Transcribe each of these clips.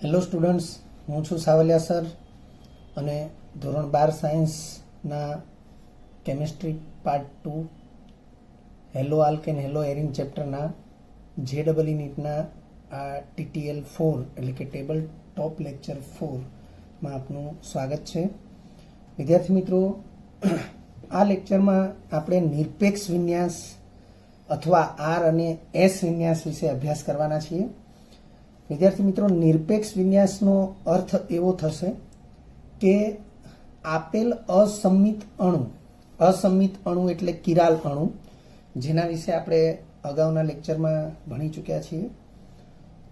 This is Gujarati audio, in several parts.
હેલો સ્ટુડન્ટ્સ, હું છું સાવલિયા સર અને ધોરણ 12 સાયન્સના chemistry part 2 haloalkane haloarene ચેપ્ટરના JEE નીટના આ TTL 4 એટલે કે ટેબલ ટોપ લેક્ચર 4માં આપનું સ્વાગત છે. વિદ્યાર્થી મિત્રો, આ લેક્ચરમાં આપણે નિરપેક્ષ વિન્યાસ અથવા R અને S વિન્યાસ વિશે અભ્યાસ કરવાના છીએ. વિદ્યાર્થી મિત્રો, નિરપેક્ષ વિન્યાસનો અર્થ એવો થશે કે આપેલ અસમિત અણુ એટલે કિરાલ અણુ, જેના વિશે આપણે અગાઉના લેક્ચરમાં ભણી ચૂક્યા છીએ.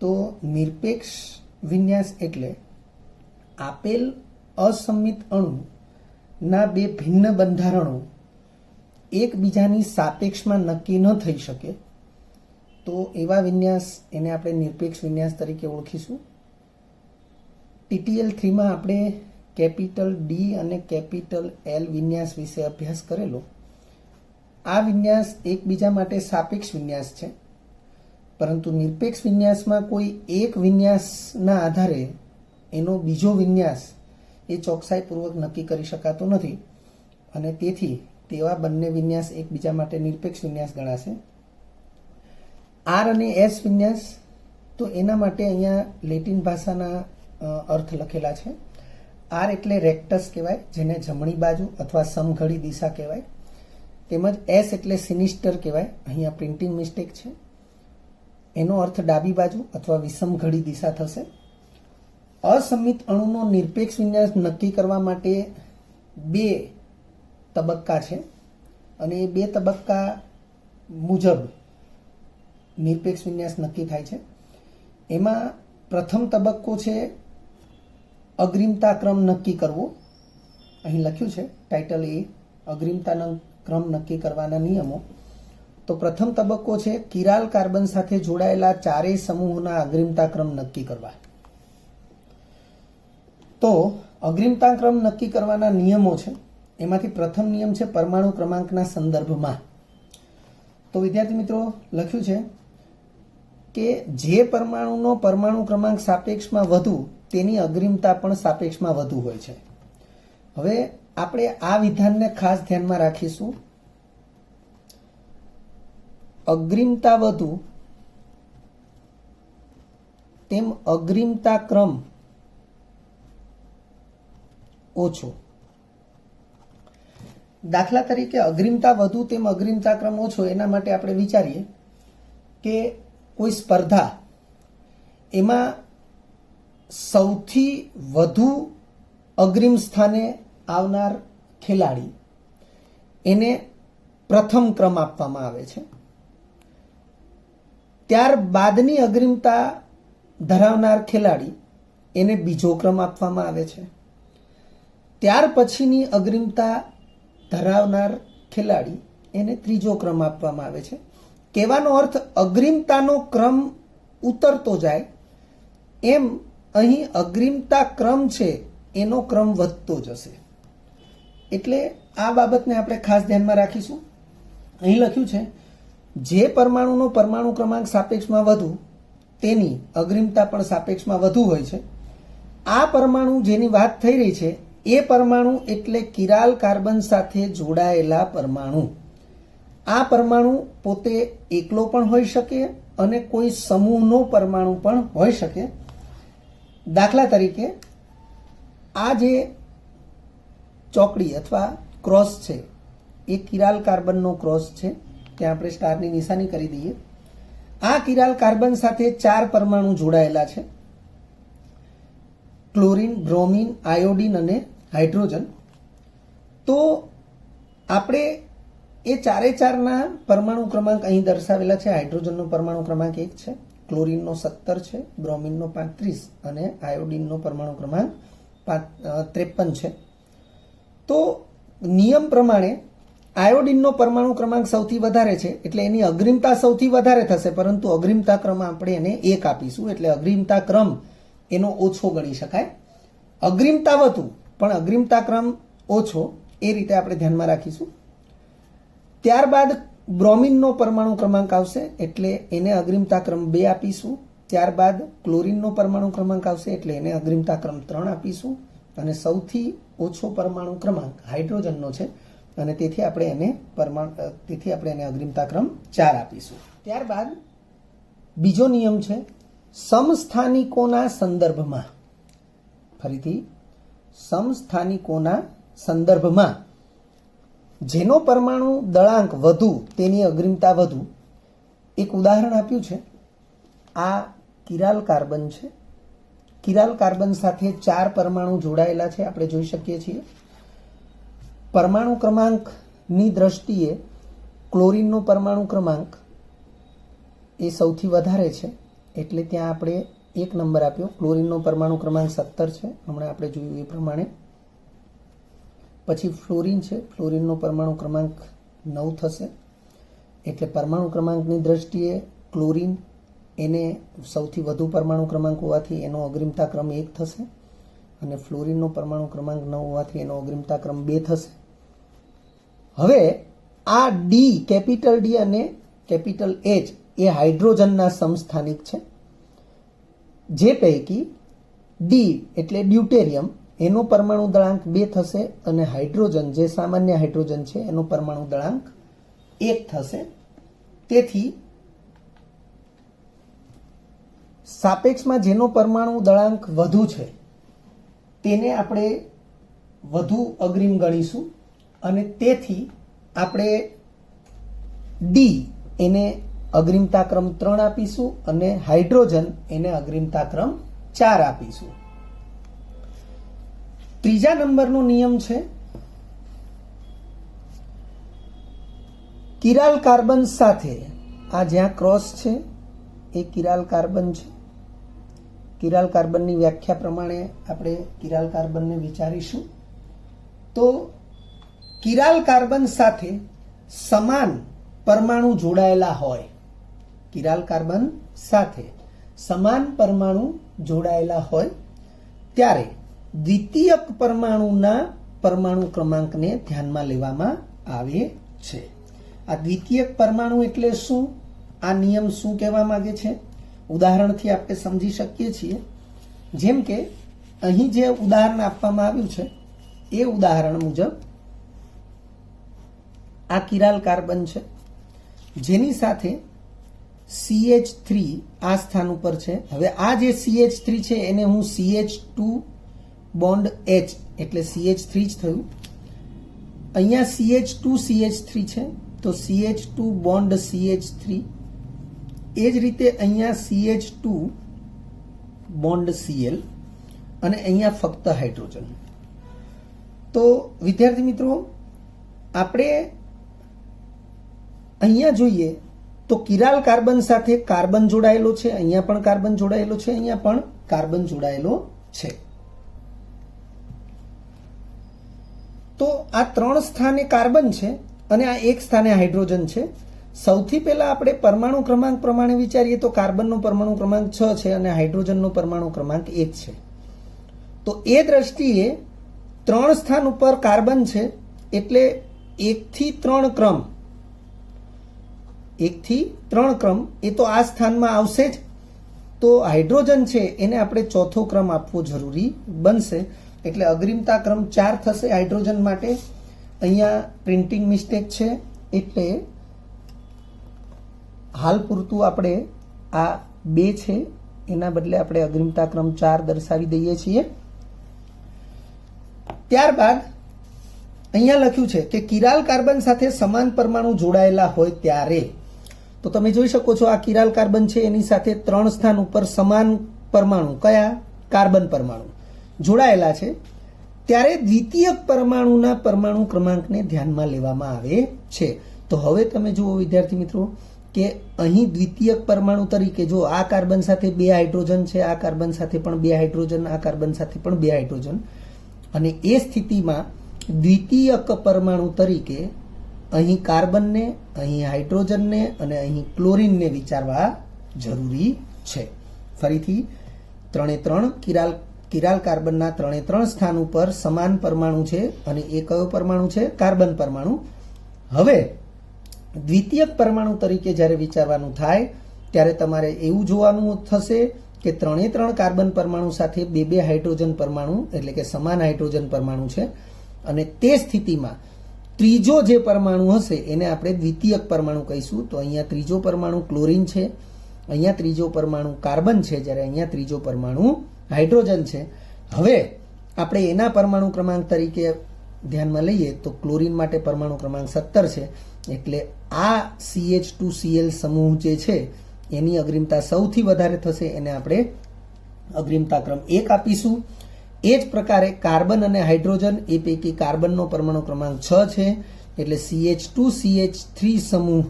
તો નિરપેક્ષ વિન્યાસ એટલે આપેલ અસમિત અણુના બે ભિન્ન બંધારણો એકબીજાની સાપેક્ષમાં નક્કી ન થઈ શકે તો એવા વિન્યાસ એને આપણે નિરપેક્ષ વિન્યાસ તરીકે ઓળખીશું. TTL 3માં આપણે કેપિટલ D અને કેપિટલ L વિન્યાસ વિશે અભ્યાસ કરેલો. આ વિન્યાસ એકબીજા માટે સાપેક્ષ વિન્યાસ છે, પરંતુ નિરપેક્ષ વિન્યાસમાં કોઈ એક વિન્યાસના આધારે એનો બીજો વિન્યાસ એ ચોકસાઈપૂર્વક નક્કી કરી શકાતો નથી અને તેથી તેવા બંને વિન્યાસ એકબીજા માટે નિરપેક્ષ વિન્યાસ ગણાશે. R અને S વિન્યાસ, તો એના માટે અહીંયા લેટિન ભાષાના અર્થ લખેલા છે. R એટલે રેક્ટસ કહેવાય, જેને જમણી બાજુ અથવા સમઘડી દિશા કહેવાય. તેમજ S એટલે સિનિસ્ટર કહેવાય. અહીંયા પ્રિન્ટિંગ મિસ્ટેક છે, એનો અર્થ ડાબી બાજુ અથવા વિષમઘડી દિશા થશે. અસમિત અણુનો નિરપેક્ષ વિન્યાસ નક્કી કરવા માટે બે તબક્કા છે અને એ બે તબક્કા મુજબ નિરપેક્ષ વિન્યાસ નક્કી થાય છે. એમાં પ્રથમ તબક્કો છે અગ્રિમતા ક્રમ નક્કી કરવો. અહીં લખ્યું છે ટાઇટલ A, અગ્રિમતાનો ક્રમ નક્કી કરવાના નિયમો. તો પ્રથમ તબક્કો છે કિરાલ કાર્બન સાથે જોડાયેલા ચારેય સમૂહોના અગ્રિમતા ક્રમ નક્કી કરવા. તો અગ્રિમતા ક્રમ નક્કી કરવાના નિયમો છે, એમાંથી પ્રથમ નિયમ છે પરમાણુ ક્રમાંકના સંદર્ભમાં. તો વિદ્યાર્થી મિત્રો, લખ્યું છે કે જે પરમાણુનો પરમાણુ ક્રમાંક સાપેક્ષમાં વધુ તેની અગ્રિમતા પણ સાપેક્ષમાં વધુ હોય છે. હવે આપણે આ વિધાનને ખાસ ધ્યાનમાં રાખીશું. અગ્રિમતા વધુ તેમ અગ્રિમતા ક્રમ ઓછો. દાખલા તરીકે અગ્રિમતા વધુ તેમ અગ્રિમતા ક્રમ ઓછો, એના માટે આપણે વિચારીએ કે કોઈ સ્પર્ધા, એમાં સૌથી વધુ અગ્રિમ સ્થાને આવનાર ખેલાડી એને પ્રથમ ક્રમ આપવામાં આવે છે. ત્યારબાદની અગ્રિમતા ધરાવનાર ખેલાડી એને બીજો ક્રમ આપવામાં આવે છે. ત્યાર પછીની અગ્રિમતા ધરાવનાર ખેલાડી એને ત્રીજો ક્રમ આપવામાં આવે છે. કહેવાનો અર્થ અગ્રિમતાનો ક્રમ ઉતરતો જાય એમ અહીં અગ્રિમતા ક્રમ છે એનો ક્રમ વધતો જશે. એટલે આ બાબતને આપણે ખાસ ધ્યાનમાં રાખીશું. અહીં લખ્યું છે જે પરમાણુનો પરમાણુ ક્રમાંક સાપેક્ષમાં વધુ તેની અગ્રિમતા પણ સાપેક્ષમાં વધુ હોય છે. આ પરમાણુ જેની વાત થઈ રહી છે એ પરમાણુ એટલે કિરાલ કાર્બન સાથે જોડાયેલા પરમાણુ. આ પરમાણુ પોતે એકલો પણ હોઈ શકે અને કોઈ સમૂહનો પરમાણુ પણ હોઈ શકે. દાખલા તરીકે આ જે ચોકડી અથવા ક્રોસ છે એ કિરાલ કાર્બનનો ક્રોસ છે. ત્યાં આપણે સ્ટારની નિશાની કરી દઈએ. આ કિરાલ કાર્બન સાથે 4 પરમાણુ જોડાયેલા છે: ક્લોરીન, બ્રોમિન, આયોડિન અને હાઇડ્રોજન. તો આપણે એ ચારે ચારના પરમાણુ ક્રમાંક અહીં દર્શાવેલા છે. હાઇડ્રોજનનો પરમાણુ ક્રમાંક 1 છે, ક્લોરીનનો 17 છે, બ્રોમિનનો 35 અને આયોડિનનો પરમાણુ ક્રમાંક 53 છે. તો નિયમ પ્રમાણે આયોડિનનો પરમાણુ ક્રમાંક સૌથી વધારે છે એટલે એની અગ્રિમતા સૌથી વધારે થશે, પરંતુ અગ્રિમતા ક્રમ આપણે એને 1 આપીશું એટલે અગ્રિમતા ક્રમ એનો ઓછો ગણી શકાય. અગ્રિમતા વધુ પણ અગ્રિમતા ક્રમ ઓછો, એ રીતે આપણે ધ્યાનમાં રાખીશું. ત્યારબાદ બ્રોમિનનો પરમાણુ ક્રમાંક આવશે એટલે એને અગ્રિમતા ક્રમ 2 આપીશું. ત્યારબાદ ક્લોરીનનો પરમાણુ ક્રમાંક આવશે એટલે એને અગ્રિમતા ક્રમ 3 આપીશું અને સૌથી ઓછો પરમાણુ ક્રમાંક હાઇડ્રોજનનો છે અને તેથી આપણે એને અગ્રિમતા ક્રમ 4 આપીશું. ત્યારબાદ બીજો નિયમ છે સમસ્થાનિકોના સંદર્ભમાં. ફરીથી સમસ્થાનિકોના સંદર્ભમાં જેનો પરમાણુ દળાંક વધુ તેની અગ્રિમતા વધુ. એક ઉદાહરણ આપ્યું છે. આ કિરાલ કાર્બન છે. કિરાલ કાર્બન સાથે 4 પરમાણુ જોડાયેલા છે, આપણે જોઈ શકીએ છીએ. પરમાણુ ક્રમાંકની દ્રષ્ટિએ ક્લોરીનનો પરમાણુ ક્રમાંક એ સૌથી વધારે છે એટલે ત્યાં આપણે 1 નંબર આપ્યો. ક્લોરીનનો પરમાણુ ક્રમાંક 17 છે, હમણાં આપણે જોયું એ પ્રમાણે. પછી ફ્લોરીન છે, ફ્લોરીનનો પરમાણુ ક્રમાંક 9 થશે એટલે પરમાણુ ક્રમાંકની દ્રષ્ટિએ ક્લોરીન એને સૌથી વધુ પરમાણુ ક્રમાંક હોવાથી એનો અગ્રિમતા ક્રમ 1 થશે અને ફ્લોરીનનો પરમાણુ ક્રમાંક 9 હોવાથી એનો અગ્રિમતા ક્રમ 2 થશે. હવે આ ડી, કેપિટલ ડી અને કેપિટલ એચ એ હાઇડ્રોજનના સમસ્થાનિક છે. જે પૈકી ડી એટલે ડ્યુટેરિયમ એનો પરમાણુ દળાંક 2 થશે અને હાઇડ્રોજન જે સામાન્ય હાઇડ્રોજન છે એનો પરમાણુ દળાંક 1 થશે. તેથી સાપેક્ષમાં જેનો પરમાણુ દળાંક વધુ છે તેને આપણે વધુ અગ્રિમ ગણીશું અને તેથી આપણે ડી એને અગ્રિમતા ક્રમ 3 આપીશું અને હાઇડ્રોજન એને અગ્રિમતા ક્રમ 4 આપીશું. ત્રીજા નંબરનો નિયમ છે કિરાલ કાર્બન સાથે, આ જ્યાં ક્રોસ છે એ કિરાલ કાર્બન છે. કિરાલ કાર્બનની વ્યાખ્યા પ્રમાણે આપણે કિરાલ કાર્બનને વિચારીશું. તો કિરાલ કાર્બન સાથે સમાન પરમાણુ જોડાયેલા હોય, કિરાલ કાર્બન સાથે સમાન પરમાણુ જોડાયેલા હોય ત્યારે દ્વિતીયક પરમાણુના પરમાણુ ક્રમાંકને ધ્યાનમાં લેવામાં આવે છે. આ દ્વિતીયક પરમાણુ એટલે શું? આ નિયમ શું કહેવા માંગે છે? ઉદાહરણથી આપણે સમજી શકીએ છીએ. જેમ કે અહીં જે ઉદાહરણ આપવામાં આવ્યું છે એ ઉદાહરણ મુજબ આ કિરાલ કાર્બન છે જેની સાથે CH3 આ સ્થાન ઉપર છે. હવે આ જે CH3 છે એને હું CH2 બોન્ડ H એટલે CH3 જ થયું. અહીંયા CH2 CH3 છે તો CH2 બોન્ડ CH3. એ જ રીતે અહીંયા CH2 બોન્ડ Cl અને અહીંયા ફક્ત હાઇડ્રોજન. તો વિદ્યાર્થી મિત્રો આપણે અહીંયા જોઈએ તો કિરાલ કાર્બન સાથે કાર્બન જોડાયેલો છે, અહીંયા પણ કાર્બન જોડાયેલો છે, અહીંયા પણ કાર્બન જોડાયેલો છે. તો આ 3 સ્થાને કાર્બન છે અને આ 1 સ્થાને હાઇડ્રોજન છે. સૌથી પહેલા આપણે પરમાણુ ક્રમાંક પ્રમાણે વિચારીએ તો કાર્બનનો પરમાણુ ક્રમાંક 6 છે અને હાઇડ્રોજનનો પરમાણુ ક્રમાંક 1 છે. તો એ દ્રષ્ટિએ 3 સ્થાન ઉપર કાર્બન છે એટલે 1 થી 3 ક્રમ, 1 થી 3 ક્રમ એ તો આ સ્થાનમાં આવશે જ. તો હાઇડ્રોજન છે એને આપણે ચોથો ક્રમ આપવો જરૂરી બનશે એટલે અગ્રિમતા ક્રમ 4 થશે હાઇડ્રોજન માટે. અહીંયા પ્રિન્ટિંગ મિસ્ટેક છે એટલે હાલ પૂરતું આપણે આ 2 છે એના બદલે આપણે અગ્રિમતા ક્રમ 4 દર્શાવી દઈએ છીએ. ત્યારબાદ અહીંયા લખ્યું છે કે કિરાલ કાર્બન સાથે સમાન પરમાણુ જોડાયેલા હોય ત્યારે, તો તમે જોઈ શકો છો આ કિરાલ કાર્બન છે એની સાથે 3 સ્થાન ઉપર સમાન પરમાણુ, કયા? કાર્બન પરમાણુ જોડાયેલા છે ત્યારે દ્વિતીયક પરમાણુના પરમાણુ ક્રમાંકને ધ્યાનમાં લેવામાં આવે છે. તો હવે તમે જુઓ વિદ્યાર્થી મિત્રો કે અહીં દ્વિતીયક પરમાણુ તરીકે જો આ કાર્બન સાથે 2 હાઇડ્રોજન છે, આ કાર્બન સાથે પણ 2 હાઇડ્રોજન, આ કાર્બન સાથે પણ 2 હાઇડ્રોજન, અને એ સ્થિતિમાં દ્વિતીયક પરમાણુ તરીકે અહીં કાર્બનને, અહીં હાઇડ્રોજનને અને અહીં ક્લોરીનને વિચારવા જરૂરી છે. ફરીથી 3 કિરાલ કાર્બનના 3 સ્થાન ઉપર સમાન પરમાણુ છે અને એ કયો પરમાણુ છે? કાર્બન પરમાણુ. હવે દ્વિતીયક પરમાણુ તરીકે જ્યારે વિચારવાનું થાય ત્યારે તમારે એવું જોવાનું થશે કે 3 કાર્બન પરમાણુ સાથે 2 હાઇડ્રોજન પરમાણુ એટલે કે સમાન હાઇડ્રોજન પરમાણુ છે, અને તે સ્થિતિમાં ત્રીજો જે પરમાણુ હશે એને આપણે દ્વિતીયક પરમાણુ કહીશું. તો અહીંયા ત્રીજો પરમાણુ ક્લોરીન છે, અહીંયા ત્રીજો પરમાણુ કાર્બન છે, જ્યારે અહીંયા ત્રીજો પરમાણુ હાઇડ્રોજન છે. હવે આપણે એના પરમાણુ ક્રમાંક તરીકે ધ્યાનમાં લઈએ તો ક્લોરીન માટે પરમાણુ ક્રમાંક 17 છે, એટલે આ CH2Cl સમૂહ જે છે એની અગ્રિમતા સૌથી વધારે થશે, એને આપણે અગ્રિમતા ક્રમ 1 આપીશું. એ જ પ્રકારે કાર્બન અને હાઇડ્રોજન એ પૈકી કાર્બનનો પરમાણુ ક્રમાંક 6 છે, એટલે CH2CH3 સમૂહ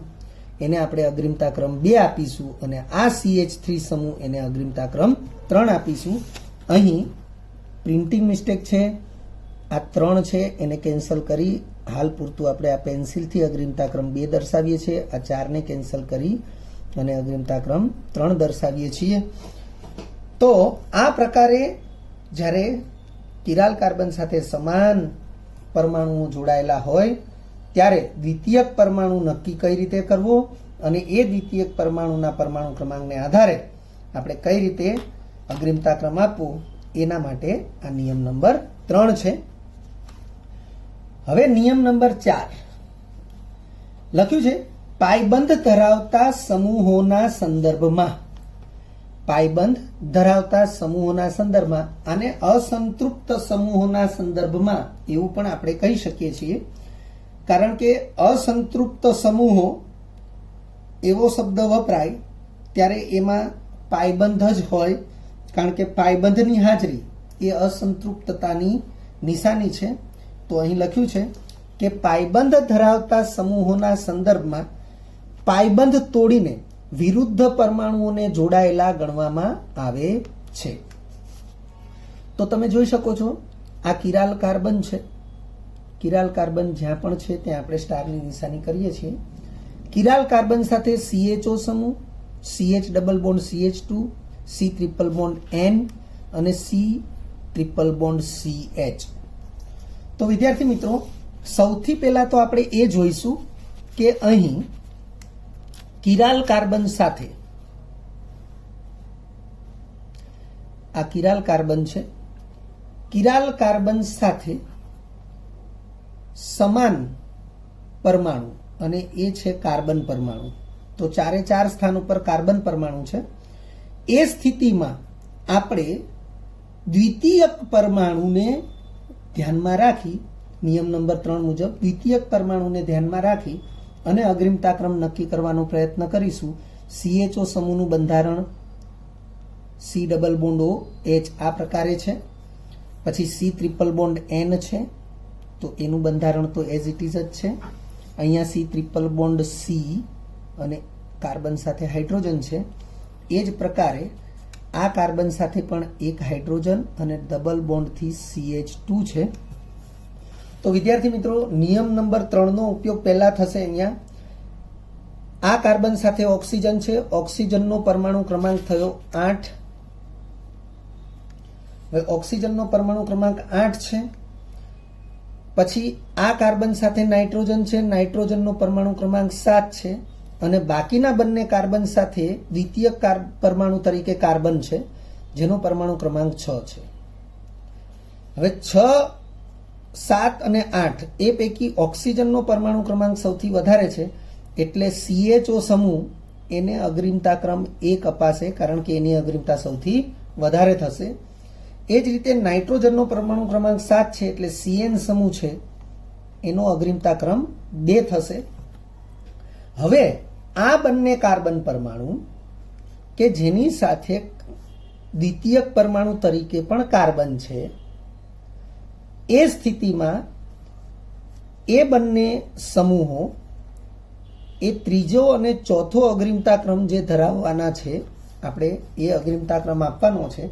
એને આપણે અગ્રિમતા ક્રમ 2 આપીશું, અને આ CH3 સમૂહ એને અગ્રિમતા ક્રમ 3 આપીશું. અહીં પ્રિન્ટિંગ મિસ્ટેક છે, આ 3 છે એને કેન્સલ કરી હાલ પૂરતું આપણે આ પેન્સિલથી અગ્રિમતા ક્રમ 2 દર્શાવીએ છીએ. આ 4 ને કેન્સલ કરી અને અગ્રિમતા ક્રમ 3 દર્શાવીએ છીએ. તો આ પ્રકારે જ્યારે કિરાલ કાર્બન સાથે સમાન પરમાણુઓ જોડાયેલા હોય ત્યારે દ્વિતીયક પરમાણુ નક્કી કઈ રીતે કરવો અને એ દ્વિતીયક પરમાણુના પરમાણુ ક્રમાંકને આધારે આપણે કઈ રીતે અગ્રિમતા ક્રમ આપવો એના માટે આ નિયમ નંબર 3 છે. હવે નિયમ નંબર 4 લખ્યું છે પાયબંધ ધરાવતા સમૂહોના સંદર્ભમાં. પાયબંધ ધરાવતા સમૂહોના સંદર્ભમાં આને અસંતૃપ્ત સમૂહોના સંદર્ભમાં એવું પણ આપણે કહી શકીએ છીએ, કારણ કે અસંતૃપ્ત સમૂહો એવો શબ્દ વપરાય ત્યારે એમાં પાયબંધ જ હોય, કારણ કે પાયબંધની હાજરી એ અસંતૃપ્તતાની નિશાની છે. તો અહીં લખ્યું છે કે પાયબંધ ધરાવતા સમૂહોના સંદર્ભમાં પાયબંધ તોડીને વિરુદ્ધ પરમાણુઓને જોડાયેલા ગણવામાં આવે છે. તો તમે જોઈ શકો છો આ કિરાલ કાર્બન છે. કિરાલ કાર્બન જ્યાં પણ છે ત્યાં આપણે સ્ટારની નિશાની કરીએ છીએ. કિરાલ કાર્બન સાથે CHO સમૂહ, CH double bond CH2, C triple bond N અને C ટ્રિપલ બોન્ડ CH. તો વિદ્યાર્થી મિત્રો, સૌથી પહેલા તો આપણે એ જોઈશું કે અહીં કિરાલ કાર્બન સાથે આ કિરાલ કાર્બન છે, કિરાલ કાર્બન સાથે સમાન પરમાણુ અને એ છે કાર્બન પરમાણુ. તો 4 સ્થાન ઉપર કાર્બન પરમાણુ છે. એ સ્થિતિમાં આપણે દ્વિતીયક પરમાણુને ધ્યાનમાં રાખી, નિયમ નંબર 3 મુજબ દ્વિતીયક પરમાણુને ધ્યાનમાં રાખી અને અગ્રિમતા ક્રમ નક્કી કરવાનો પ્રયત્ન કરીશું. CHO સમૂહનું બંધારણ C double bond O H આ પ્રકારે છે, પછી C ટ્રિપલ બોન્ડ N છે, તો એનું બંધારણ તો એઝ ઇટ ઇઝ જ છે. અહીંયા C ટ્રિપલ બોન્ડ C અને કાર્બન સાથે હાઇડ્રોજન છે. એ જ પ્રકારે આ કાર્બન સાથે પણ એક હાઇડ્રોજન અને ડબલ બોન્ડથી CH2 છે. તો વિદ્યાર્થી મિત્રો, નિયમ નંબર 3 નો ઉપયોગ પહેલા થશે. અહીંયા આ કાર્બન સાથે ઓક્સિજન છે, ઓક્સિજનનો પરમાણુ ક્રમાંક થયો 8. હવે ઓક્સિજનનો પરમાણુ ક્રમાંક 8 છે. પછી આ કાર્બન સાથે નાઇટ્રોજન છે, નાઇટ્રોજનનો પરમાણુ ક્રમાંક 7 છે, અને બાકીના બંને કાર્બન સાથે દ્વિતીયક પરમાણુ તરીકે કાર્બન છે, જેનો પરમાણુ ક્રમાંક 6 છે. હવે 6, 7 અને 8 એ પૈકી ઓક્સિજનનો પરમાણુ ક્રમાંક સૌથી વધારે છે, એટલે CHO સમૂહ એને અગ્રિમતા ક્રમ 1 અપાશે, કારણ કે એની અગ્રિમતા સૌથી વધારે થશે. એ જ રીતે નાઇટ્રોજનનો પરમાણુ ક્રમાંક 7 છે, એટલે CN સમૂહ છે એનો અગ્રિમતા ક્રમ 2 થશે. હવે આ બંને કાર્બન પરમાણુ કે જેની સાથે દ્વિતીયક પરમાણુ તરીકે પણ કાર્બન છે, એ સ્થિતિમાં એ બંને સમૂહો એ ત્રીજો અને ચોથો અગ્રિમતા ક્રમ જે ધરાવવાના છે, આપણે એ અગ્રિમતા ક્રમ આપવાનો છે.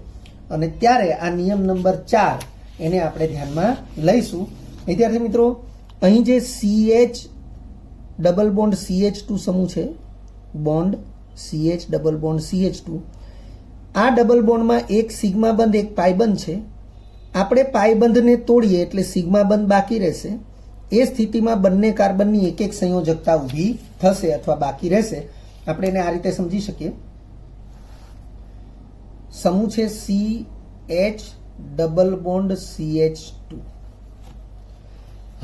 અને ત્યારે આ નિયમ નંબર 4 એને આપણે ધ્યાનમાં લઈશું. વિદ્યાર્થી મિત્રો, અહીં જે CH ડબલ બોન્ડ CH2 સમૂહ છે, bond CH double bond CH2, આ ડબલ બોન્ડમાં એક સિગ્મા બંધ એક પાયબંધ છે. આપણે પાયબંધને તોડીએ એટલે સિગ્મા બંધ બાકી રહેશે. એ સ્થિતિમાં બંને કાર્બનની એક સંયોજકતા ઊભી થશે અથવા બાકી રહેશે. આપણે એને આ રીતે સમજી શકીએ. સમૂહ છે CH ડબલ બોન્ડ CH2.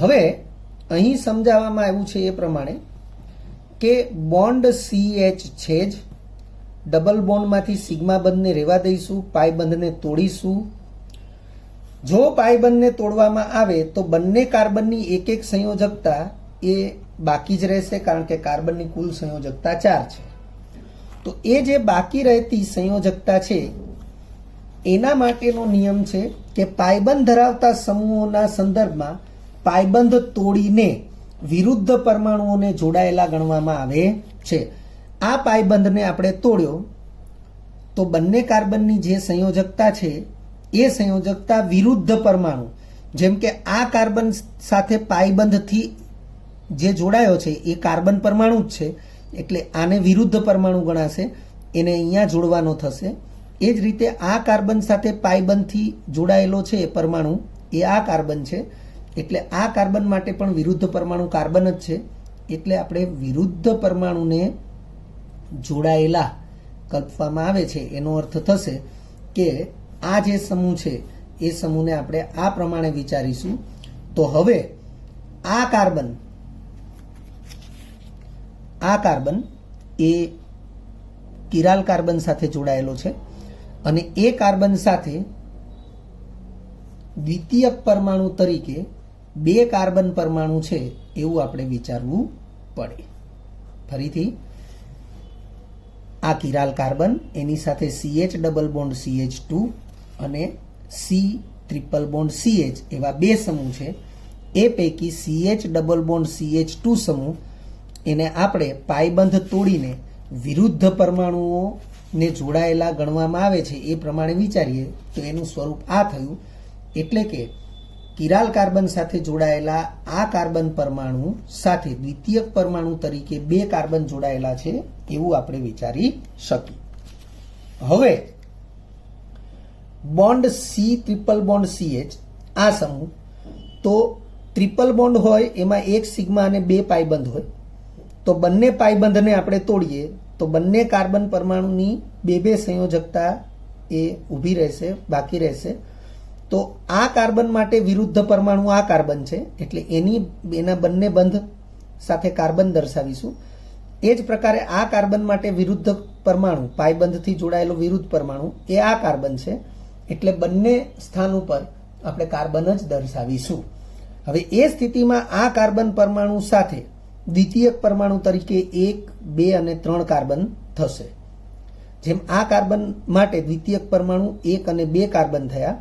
હવે અહીં સમજાવવામાં આવ્યું છે એ પ્રમાણે કે બોન્ડ CH છે જ, ડબલ બોન્ડમાંથી સિગ્મા બંધને રહેવા દઈશું, પાઈ બંધને તોડીશું. જો પાઈ બંધને તોડવામાં આવે તો બંને કાર્બનની એક એક સંયોજકતા એ બાકી જ રહેશે, કારણ કે કાર્બનની કુલ સંયોજકતા 4 છે. તો એ જે બાકી રહેતી સંયોજકતા છે એના માટેનો નિયમ છે કે પાયબંધ ધરાવતા સમૂહોના સંદર્ભમાં પાયબંધ તોડીને વિરુદ્ધ પરમાણુઓને જોડાયેલા ગણવામાં આવે છે. આ પાયબંધને આપણે તોડ્યો તો બંને કાર્બનની જે સંયોજકતા છે એ સંયોજકતા વિરુદ્ધ પરમાણુ, જેમ કે આ કાર્બન સાથે પાયબંધથી જે જોડાયો છે એ કાર્બન પરમાણુ જ છે, એટલે આને વિરુદ્ધ પરમાણુ ગણાશે, એને અહીંયા જોડવાનો થશે. એ જ રીતે આ કાર્બન સાથે પાયબંધથી જોડાયેલો છે એ પરમાણુ, એ આ કાર્બન છે, એટલે આ કાર્બન માટે પણ વિરુદ્ધ પરમાણુ કાર્બન જ છે, એટલે આપણે વિરુદ્ધ પરમાણુને જોડાયેલા કલ્પવામાં આવે છે. એનો અર્થ થશે કે આ જે સમૂહ છે એ સમૂહને આપણે આ પ્રમાણે વિચારીશું. તો હવે આ કાર્બન એ કિરાલ કાર્બન સાથે જોડાયેલો છે અને એ કાર્બન સાથે દ્વિતીયક પરમાણુ તરીકે 2 કાર્બન પરમાણુ છે એવું આપણે વિચારવું પડે. ફરીથી આ કિરાલ કાર્બન, એની સાથે CH ડબલ બોન્ડ CH2 અને C ટ્રિપલ બોન્ડ CH એવા 2 સમૂહ છે. એ પૈકી CH ડબલ બોન્ડ CH2 સમૂહ એને આપણે પાયબંધ તોડીને વિરુદ્ધ પરમાણુઓને જોડાયેલા ગણવામાં આવે છે એ પ્રમાણે વિચારીએ તો એનું સ્વરૂપ આ થયું. એટલે કે કિરાલ કાર્બન સાથે જોડાયેલા આ કાર્બન પરમાણુ સાથે દ્વિતીયક પરમાણુ તરીકે 2 કાર્બન જોડાયેલા છે એવું આપણે વિચારી શકીએ. હવે bond C triple bond CH આ સમૂહ, તો ટ્રિપલ બોન્ડ હોય એમાં 1 સિગ્મા અને 2 પાયબંધ હોય, તો બંને પાયબંધને આપણે તોડીએ તો બંને કાર્બન પરમાણુની 2 સંયોજકતા એ ઊભી રહેશે, બાકી રહેશે. તો આ કાર્બન માટે વિરુદ્ધ પરમાણુ આ કાર્બન છે, એટલે એના બંને બંધ સાથે કાર્બન દર્શાવીશું. એ જ પ્રકારે આ કાર્બન માટે વિરુદ્ધ પરમાણુ, પાયબંધથી જોડાયેલો વિરુદ્ધ પરમાણુ એ આ કાર્બન છે, એટલે બંને સ્થાન ઉપર આપણે કાર્બન જ દર્શાવીશું. હવે એ સ્થિતિમાં આ કાર્બન પરમાણુ સાથે દ્વિતીયક પરમાણુ તરીકે 1, 2 અને 3 કાર્બન થશે. જેમ આ કાર્બન માટે દ્વિતીયક પરમાણુ 1 અને 2 કાર્બન થયા,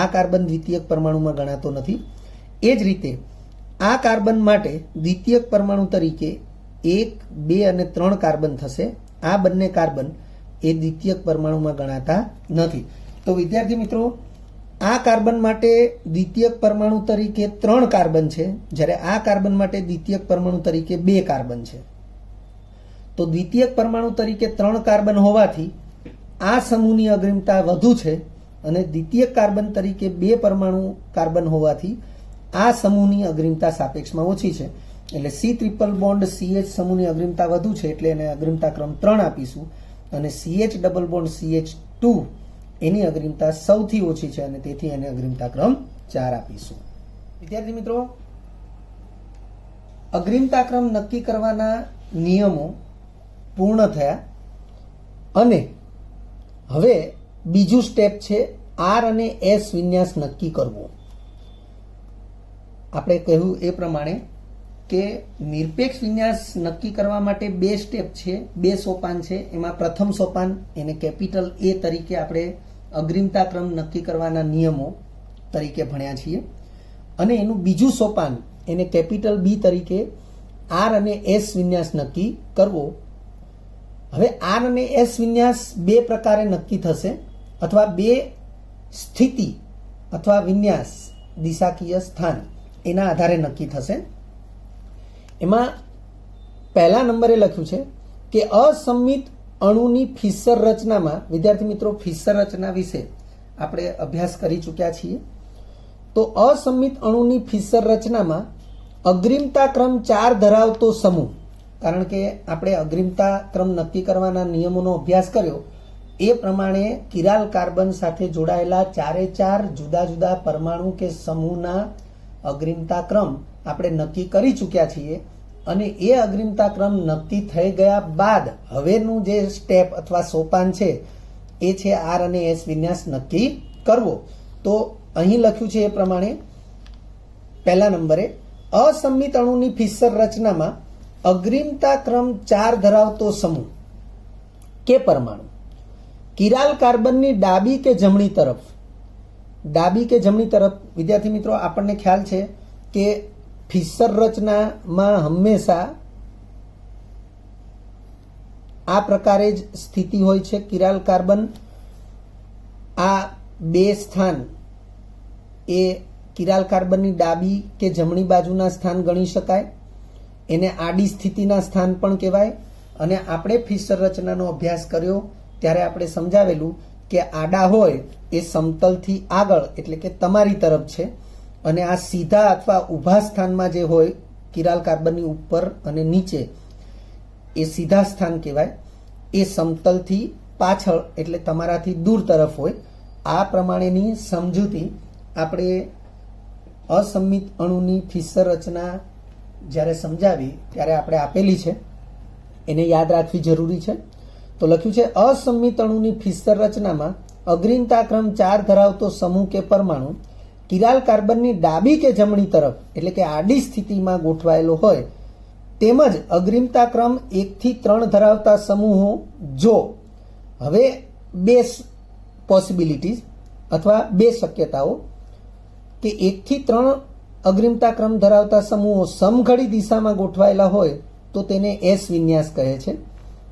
આ કાર્બન દ્વિતીયક પરમાણુમાં ગણાતો નથી. એ જ રીતે આ કાર્બન માટે દ્વિતીયક પરમાણુ તરીકે 1, 2 અને 3 કાર્બન થશે. આ બંને કાર્બન એ દ્વિતીયક પરમાણુમાં ગણાતા નથી. તો વિદ્યાર્થી મિત્રો, આ કાર્બન માટે દ્વિતીયક પરમાણુ તરીકે 3 કાર્બન છે, જ્યારે આ કાર્બન માટે દ્વિતીયક પરમાણુ તરીકે 2 કાર્બન છે. તો દ્વિતીયક પરમાણુ તરીકે 3 કાર્બન હોવાથી આ સમૂહની અગ્રિમતા વધુ છે અને દ્વિતીયક કાર્બન તરીકે 2 પરમાણુ કાર્બન હોવાથી આ સમૂહની અગ્રિમતા સાપેક્ષમાં ઓછી છે. એટલે C ટ્રિપલ બોન્ડ CH સમૂહની અગ્રિમતા વધુ છે, એટલે એને અગ્રિમતા ક્રમ 3 આપીશું અને CH ડબલ બોન્ડ CH2 એની અગ્રિમતા સૌથી ઓછી છે અને તેથી એને અગ્રિમતા ક્રમ 4 આપીશું. વિદ્યાર્થી મિત્રો, અગ્રિમતા ક્રમ નક્કી કરવાના નિયમો પૂર્ણ થયા અને હવે બીજું સ્ટેપ છે R અને S વિન્યાસ નક્કી કરવો. આપણે કહ્યું એ પ્રમાણે કે નિરપેક્ષ વિન્યાસ નક્કી કરવા માટે 2 સ્ટેપ છે, 2 સોપાન છે. એમાં પ્રથમ સોપાન એને કેપિટલ A તરીકે આપણે અગ્રિમતા ક્રમ નક્કી કરવાના નિયમો તરીકે ભણ્યા છીએ અને એનું બીજું સોપાન એને કેપિટલ B તરીકે R અને S વિન્યાસ નક્કી કરવો. હવે R અને S વિન્યાસ 2 પ્રકારે નક્કી થશે, અથવા 2 સ્થિતિ અથવા વિન્યાસ દિશાકીય સ્થાન એના આધારે નક્કી થશે. એમાં પહેલા નંબરે લખ્યું છે કે અસંમિત અણુની ફિશર રચનામાં, વિદ્યાર્થી મિત્રો ફિશર રચના વિશે આપણે અભ્યાસ કરી ચૂક્યા છીએ. તો અસંમિત અણુની ફિશર રચનામાં અગ્રિમતા ક્રમ 4 ધરાવતો સમૂહ કારણ કે આપણે અગ્રિમતા ક્રમ નક્કી કરવાના નિયમોનો અભ્યાસ કર્યો એ પ્રમાણે કિરાલ કાર્બન સાથે જોડાયેલા ચારે ચાર જુદા જુદા પરમાણુ કે સમૂહના અગ્રિમતા ક્રમ આપણે નક્કી કરી ચૂક્યા છીએ અને એ અગ્રિમતા ક્રમ નક્કી થઈ ગયા બાદ હવેનું જે સ્ટેપ અથવા સોપાન છે એ છે આર અને એસ વિન્યાસ નક્કી કરવો. તો અહીં લખ્યું છે એ પ્રમાણે પહેલા નંબરે અસંમિત અણુની ફિશર રચનામાં અગ્રિમતા ક્રમ 4 ધરાવતો સમૂહ કે પરમાણુ કિરાલ કાર્બનની ડાબી કે જમણી તરફ, ડાબી કે જમણી તરફ વિદ્યાર્થી મિત્રો આપણને ખ્યાલ છે કે ફિશર રચનામાં હંમેશા આ પ્રકારે જ સ્થિતિ હોય છે. કિરાલ કાર્બન આ બે સ્થાન એ કિરાલ કાર્બનની ડાબી કે જમણી બાજુના સ્થાન ગણી શકાય, એને આડી સ્થિતિના સ્થાન પણ કહેવાય. અને આપણે ફિશર રચનાનો અભ્યાસ કર્યો ત્યારે આપણે સમજાવેલું કે આડા હોય એ સમતલથી આગળ એટલે કે તમારી તરફ છે અને આ સીધા અથવા ઊભા સ્થાનમાં જે હોય કિરાલ કાર્બનની ઉપર અને નીચે એ સીધા સ્થાન કહેવાય, એ સમતલથી પાછળ એટલે તમારાથી દૂર તરફ હોય. આ પ્રમાણેની સમજૂતી આપણે અસંમિત અણુની ફિશર રચના જ્યારે સમજાવી ત્યારે આપણે આપેલી છે, એને યાદ રાખવી જરૂરી છે. તો લખ્યું છે અસંમિત અણુની ફિશર રચનામાં અગ્રિમતા ક્રમ 4 ધરાવતો સમૂહ કે પરમાણુ કિરાલ કાર્બનની ડાબી કે જમણી તરફ એટલે કે આડી સ્થિતિમાં ગોઠવાયેલો હોય તેમજ અગ્રિમતા ક્રમ 1 થી 3 ધરાવતા સમૂહો જો, હવે બે પોસિબિલિટીઝ અથવા બે શક્યતાઓ કે 1 થી 3 અગ્રિમતા ક્રમ ધરાવતા સમૂહો સમઘડી દિશામાં ગોઠવાયેલા હોય તો તેને એસ વિન્યાસ કહે છે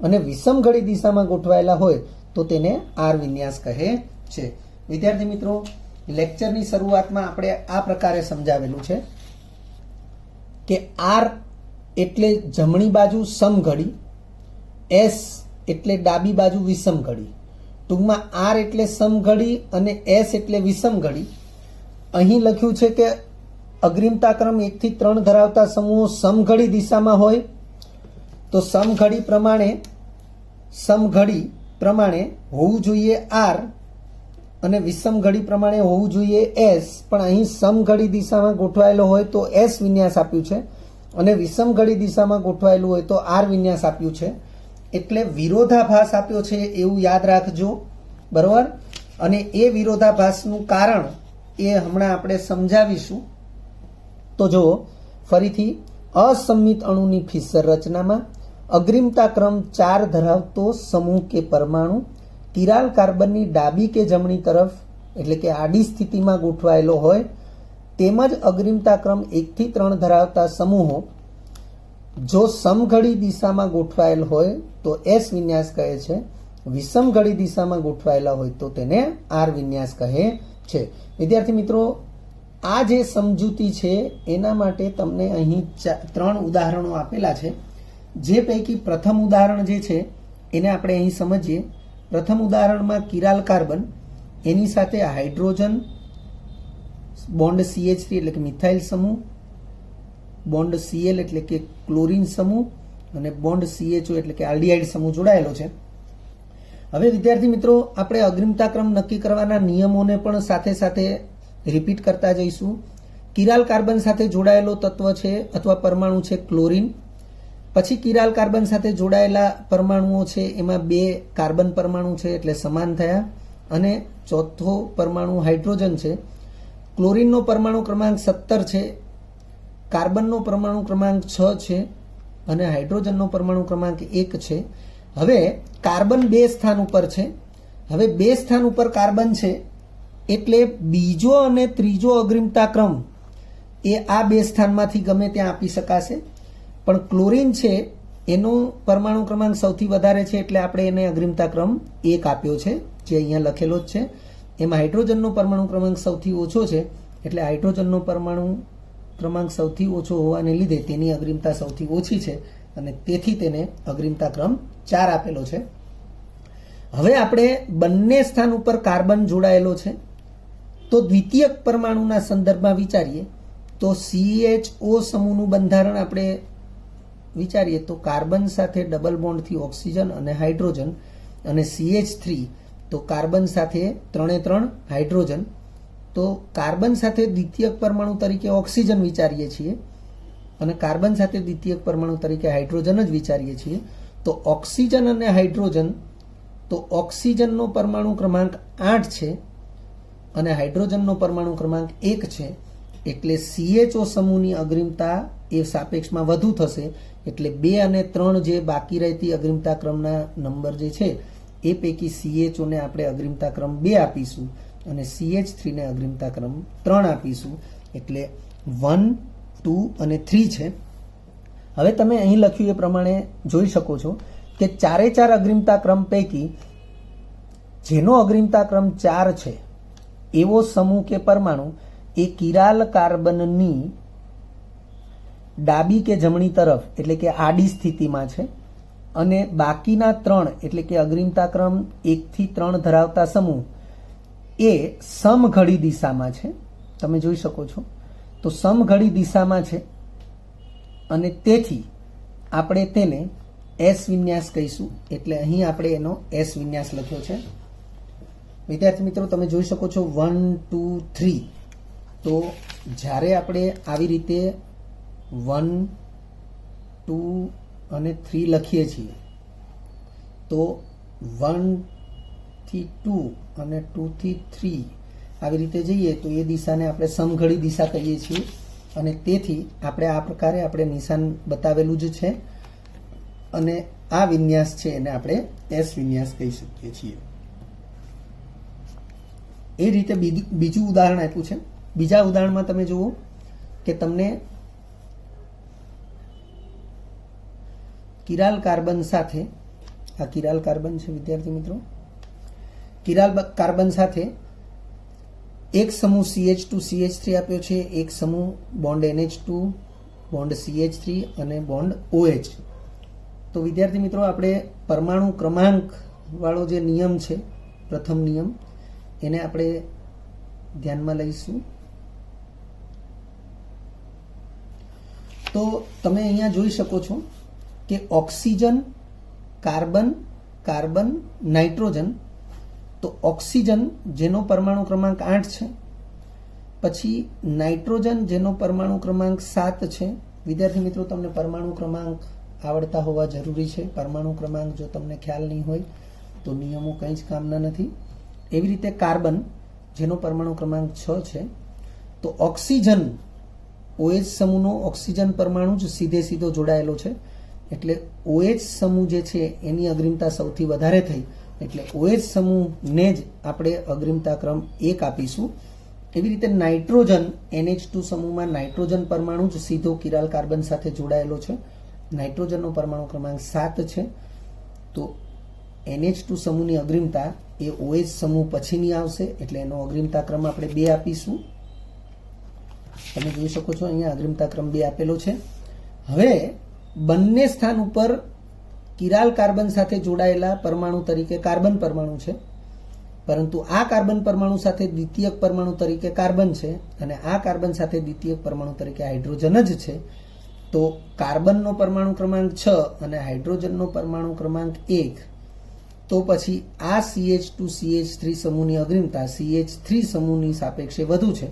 અને વિષમઘડી દિશામાં ગોઠવાયેલા હોય તો તેને આર વિન્યાસ કહે છે. વિદ્યાર્થી મિત્રો, લેક્ચરની શરૂઆતમાં આપણે આ પ્રકારે સમજાવેલું છે કે આર એટલે જમણી બાજુ સમઘડી, એસ એટલે ડાબી બાજુ વિષમઘડી. ટૂંકમાં આર એટલે સમઘડી અને એસ એટલે વિષમઘડી. અહીં લખ્યું છે કે અગ્રિમતા ક્રમ 1 થી 3 ધરાવતા સમૂહો સમઘડી દિશામાં હોય તો સમઘડી પ્રમાણે હોવું જોઈએ આર અને વિષમઘડી પ્રમાણે હોવું જોઈએ એસ, પણ અહીં સમઘડી દિશામાં ગોઠવાયેલો હોય તો એસ વિન્યાસ આપ્યું છે અને વિષમઘડી દિશામાં ગોઠવાયેલું હોય તો આર વિન્યાસ આપ્યું છે. એટલે વિરોધાભાસ આપ્યો છે એવું યાદ રાખજો, બરોબર. અને એ વિરોધાભાસનું કારણ એ હમણાં આપણે સમજાવીશું. તો જુઓ ફરીથી, અસંમિત અણુની ફિશર રચનામાં અગ્રિમતા ક્રમ 4 ધરાવતો સમૂહ કે પરમાણુ કિરાલ કાર્બનની ડાબી કે જમણી તરફ એટલે કે આડી સ્થિતિમાં ગોઠવાયેલો હોય તેમજ અગ્રિમતા ક્રમ 1 થી 3 ધરાવતા સમૂહો જો સમઘડી દિશામાં ગોઠવાયેલ હોય તો એસ વિન્યાસ કહે છે, વિષમઘડી દિશામાં ગોઠવાયેલા હોય તો તેને આર વિન્યાસ કહે છે. વિદ્યાર્થી મિત્રો, આ જે સમજૂતી છે એના માટે તમને અહીં 3 ઉદાહરણો આપેલા છે. જે પૈકી પ્રથમ ઉદાહરણ જે છે એને આપણે અહીં સમજીએ. પ્રથમ ઉદાહરણમાં કિરાલ કાર્બન એની સાથે હાઇડ્રોજન બોન્ડ CH3 એટલે કે મિથાઇલ સમૂહ, બોન્ડ Cl એટલે કે ક્લોરીન સમૂહ અને બોન્ડ CHO એટલે કે આલ્ડીહાઇડ સમૂહ જોડાયેલો છે. હવે વિદ્યાર્થી મિત્રો, આપણે અગ્રિમતા ક્રમ નક્કી કરવાના નિયમોને પણ સાથે સાથે રિપીટ કરતા જઈશું. કિરાલ કાર્બન સાથે જોડાયેલો તત્વ છે અથવા પરમાણુ છે ક્લોરીન. પછી કિરાલ કાર્બન સાથે જોડાયેલા પરમાણુઓ છે એમાં 2 કાર્બન પરમાણુ છે એટલે સમાન થયા અને ચોથો પરમાણુ હાઇડ્રોજન છે. ક્લોરીનનો પરમાણુ ક્રમાંક 17 છે, કાર્બનનો પરમાણુ ક્રમાંક 6 છે અને હાઇડ્રોજનનો પરમાણુ ક્રમાંક 1 છે. હવે કાર્બન 2 સ્થાન ઉપર છે. હવે 2 સ્થાન ઉપર કાર્બન છે એટલે બીજો અને ત્રીજો અગ્રિમતા ક્રમ એ આ 2 સ્થાનમાંથી ગમે ત્યાં આપી શકાશે. પણ ક્લોરીન છે એનો પરમાણુ ક્રમાંક સૌથી વધારે છે એટલે આપણે એને અગ્રિમતા ક્રમ 1 આપ્યો છે, જે અહીંયા લખેલો જ છે. એમાં હાઇડ્રોજનનો પરમાણુ ક્રમાંક સૌથી ઓછો છે એટલે હાઇડ્રોજનનો પરમાણુ ક્રમાંક સૌથી ઓછો હોવાને લીધે તેની અગ્રિમતા સૌથી ઓછી છે અને તેથી તેને અગ્રિમતા ક્રમ 4 આપેલો છે. હવે આપણે બંને સ્થાન ઉપર કાર્બન જોડાયેલો છે તો દ્વિતીયક પરમાણુના સંદર્ભમાં વિચારીએ તો CHO સમૂહનું બંધારણ આપણે વિચારીએ તો કાર્બન સાથે ડબલ બોન્ડથી ઓક્સિજન અને હાઇડ્રોજન, અને CH3 તો કાર્બન સાથે 3 હાઇડ્રોજન. તો કાર્બન સાથે દ્વિતીયક પરમાણુ તરીકે ઓક્સિજન વિચારીએ છીએ અને કાર્બન સાથે દ્વિતીયક પરમાણુ તરીકે હાઇડ્રોજન જ વિચારીએ છીએ. તો ઓક્સિજન અને હાઇડ્રોજન, તો ઓક્સિજનનો પરમાણુ ક્રમાંક 8 છે અને હાઇડ્રોજનનો પરમાણુ ક્રમાંક 1 છે. એટલે CHO સમૂહની અગ્રીમતા એ સાપેક્ષમાં વધુ થશે. એટલે 2 અને 3 જે બાકી રહેતી અગ્રીમતા ક્રમના નંબર જે છે એ પૈકી CHO ને આપણે અગ્રીમતા ક્રમ 2 આપીશું અને CH3 ને અગ્રીમતા ક્રમ 3 આપીશું. એટલે 1, 2 અને 3 છે. હવે તમે અહીં લખ્યું એ પ્રમાણે જોઈ શકો છો કે 4 અગ્રીમતા ક્રમ પૈકી જેનો અગ્રીમતા ક્રમ 4 છે એવો સમૂહ કે પરમાણુ એ કિરાલ કાર્બનની ડાબી કે જમણી તરફ એટલે કે આડી સ્થિતિમાં છે અને બાકીના 3 એટલે કે અગ્રીમતા ક્રમ 1 થી 3 ધરાવતા સમૂહ એ સમઘડી દિશામાં છે. તમે જોઈ શકો છો તો સમઘડી દિશામાં છે અને તેથી આપણે તેને S વિન્યાસ કહીશું. એટલે અહીં આપણે એનો S વિન્યાસ લખ્યો છે. વિદ્યાર્થી મિત્રો તમે જોઈ શકો છો 1, 2, 3. તો જ્યારે આપણે આવી રીતે 1, 2 અને 3 લખીએ છીએ તો 1 થી 2 અને 2 થી 3 આવી રીતે જઈએ તો એ દિશાને આપણે સમઘડી દિશા કહીએ છીએ અને તેથી આપણે આ પ્રકારે આપણે નિશાન બતાવેલું જ છે અને આ વિન્યાસ છે એને આપણે S વિન્યાસ કહી શકીએ છીએ. એ રીતે બીજું ઉદાહરણ આપ્યું છે. બીજા ઉદાહરણમાં તમે જુઓ કે તમને કિરાલ કાર્બન સાથે, આ કિરાલ કાર્બન છે વિદ્યાર્થી મિત્રો, કિરાલ કાર્બન સાથે એક સમૂહ CH2 CH3 આપ્યો છે, એક સમૂહ બોન્ડ NH2 બોન્ડ CH3 અને બોન્ડ OH. તો વિદ્યાર્થી મિત્રો આપણે પરમાણુ ક્રમાંક વાળો જે નિયમ છે, પ્રથમ નિયમ, એને આપણે ધ્યાનમાં લઈશું. તો તમે અહીંયા જોઈ શકો છો કે ઓક્સિજન, કાર્બન, કાર્બન, નાઇટ્રોજન. તો ઓક્સિજન જેનો પરમાણુ ક્રમાંક 8 છે, પછી નાઇટ્રોજન જેનો પરમાણુ ક્રમાંક 7 છે. વિદ્યાર્થી મિત્રો તમને પરમાણુ ક્રમાંક આવડતા હોવા જરૂરી છે. પરમાણુ ક્રમાંક જો તમને ખ્યાલ નહીં હોય તો નિયમો કંઈ જ કામના નથી. એવી રીતે કાર્બન જેનો પરમાણુ ક્રમાંક 6 છે. તો ઓક્સિજન OH સમૂહનો ઓક્સિજન પરમાણુ જ સીધો જોડાયેલો છે એટલે OH સમૂહ જે છે એની અગ્રીમતા સૌથી વધારે થઈ એટલે OH સમૂહને જ આપણે અગ્રીમતા ક્રમ 1 આપીશું. એવી રીતે નાઇટ્રોજન NH2 સમૂહમાં નાઇટ્રોજન પરમાણુ જ સીધો કિરાલ કાર્બન સાથે જોડાયેલો છે. નાઇટ્રોજનનો પરમાણુ ક્રમાંક 7 છે. તો NH2 સમૂહની અગ્રીમતા એ OH સમૂહ પછીની આવશે એટલે એનો અગ્રીમતા ક્રમ આપણે 2 આપીશું. તમે જોઈ શકો છો અહીંયા અગ્રીમતા ક્રમ 2 આપેલો છે. હવે બંને સ્થાન ઉપર કિરાલ કાર્બન સાથે જોડાયેલા પરમાણુ તરીકે કાર્બન પરમાણુ છે, પરંતુ આ કાર્બન પરમાણુ સાથે દ્વિતીયક પરમાણુ તરીકે કાર્બન છે અને આ કાર્બન સાથે દ્વિતીયક પરમાણુ તરીકે હાઇડ્રોજન જ છે. તો કાર્બનનો પરમાણુ ક્રમાંક 6 અને હાઇડ્રોજનનો પરમાણુ ક્રમાંક 1. તો પછી આ CH2 CH3 સમૂહની અગ્રીમતા CH3 સમૂહની સાપેક્ષે વધુ છે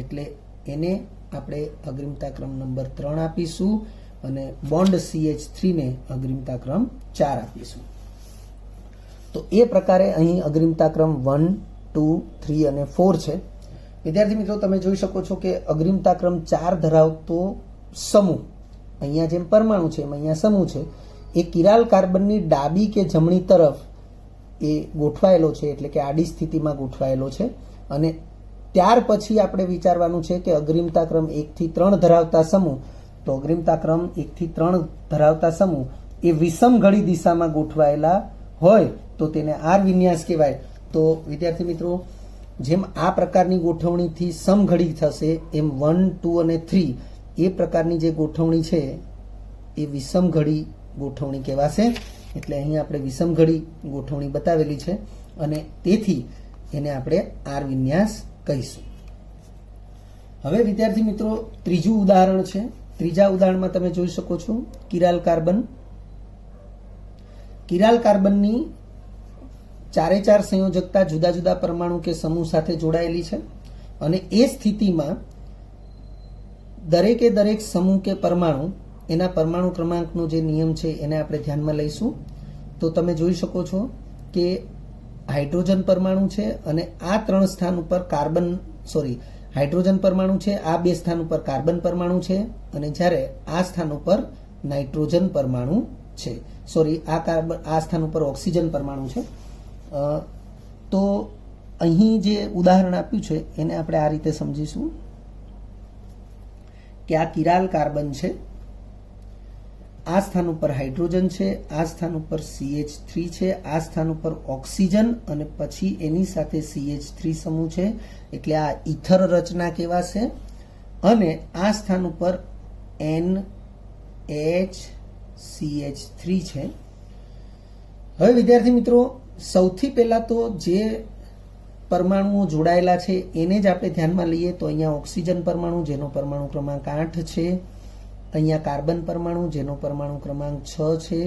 એટલે એને આપણે અગ્રીમતા ક્રમ નંબર 3 આપીશું અને બોન્ડ CH3 ને અગ્રીમતા ક્રમ 4 આપીશું. તો એ પ્રકારે અહીં અગ્રીમતા ક્રમ 1, 2, 3 અને 4 છે. વિદ્યાર્થી મિત્રો તમે જોઈ શકો છો કે અગ્રીમતા ક્રમ 4 ધરાવતો સમૂહ, અહીંયા જેમ પરમાણુ છે એમ અહીંયા સમૂહ છે, એ કિરાલ કાર્બનની ડાબી કે જમણી તરફ એ ગોઠવાયેલો છે એટલે કે આડી સ્થિતિમાં ગોઠવાયેલો છે. અને ત્યાર પછી આપણે વિચારવાનું છે કે અગ્રીમતા ક્રમ 1 થી 3 ધરાવતા સમૂહ, તો અગ્રીમતા ક્રમ 1 થી 3 ધરાવતા સમૂહ એ વિષમઘડી દિશામાં ગોઠવાયેલા હોય તો તેને આર વિન્યાસ કહેવાય. તો વિદ્યાર્થી મિત્રો જેમ આ પ્રકારની ગોઠવણીથી સમઘડી થશે એમ 1, 2 અને 3 એ પ્રકારની જે ગોઠવણી છે એ વિષમઘડી ગોઠવણી કહેવાશે. એટલે અહીં આપણે વિષમઘડી ગોઠવણી બતાવેલી છે અને તેથી એને આપણે આર વિન્યાસ કહીશું. હવે વિદ્યાર્થી મિત્રો ત્રીજું ઉદાહરણ છે ત્રીજા ઉદાહરણમાં તમે જોઈ શકો છો કિરાલ કાર્બન. કિરાલ કાર્બનની ચારે ચાર સંયોજકતા જુદા જુદા પરમાણુ કે સમૂહ સાથે જોડાયેલી છે અને એ સ્થિતિમાં દરેકે દરેક સમૂહ કે પરમાણુ એના પરમાણુ ક્રમાંકનો જે નિયમ છે એને આપણે ધ્યાનમાં લઈશું. તો તમે જોઈ શકો છો કે હાઇડ્રોજન પરમાણુ છે અને આ 3 સ્થાન ઉપર હાઇડ્રોજન પરમાણુ છે, આ 2 સ્થાન ઉપર કાર્બન પરમાણુ છે અને જ્યારે આ સ્થાન ઉપર નાઇટ્રોજન પરમાણુ છે, આ સ્થાન ઉપર ઓક્સિજન પરમાણુ છે. તો અહીં જે ઉદાહરણ આપ્યું છે એને આપણે આ રીતે સમજીશું કે આ કિરાલ કાર્બન છે, આ સ્થાન ઉપર હાઇડ્રોજન છે, આ સ્થાન ઉપર CH3 છે, આ સ્થાન ઉપર ઓક્સિજન અને પછી એની સાથે CH3 સમૂહ છે એટલે આ ઇથર રચના કહેવાશે અને આ સ્થાન ઉપર NHCH3 છે. હવે વિદ્યાર્થી મિત્રો, સૌથી પહેલા તો જે પરમાણુઓ જોડાયેલા છે એને જ આપણે ધ્યાનમાં લઈએ. તો અહીંયા ઓક્સિજન પરમાણુ જેનો પરમાણુ ક્રમાંક 8 છે, અહીંયા કાર્બન પરમાણુ જેનો પરમાણુ ક્રમાંક 6 છે,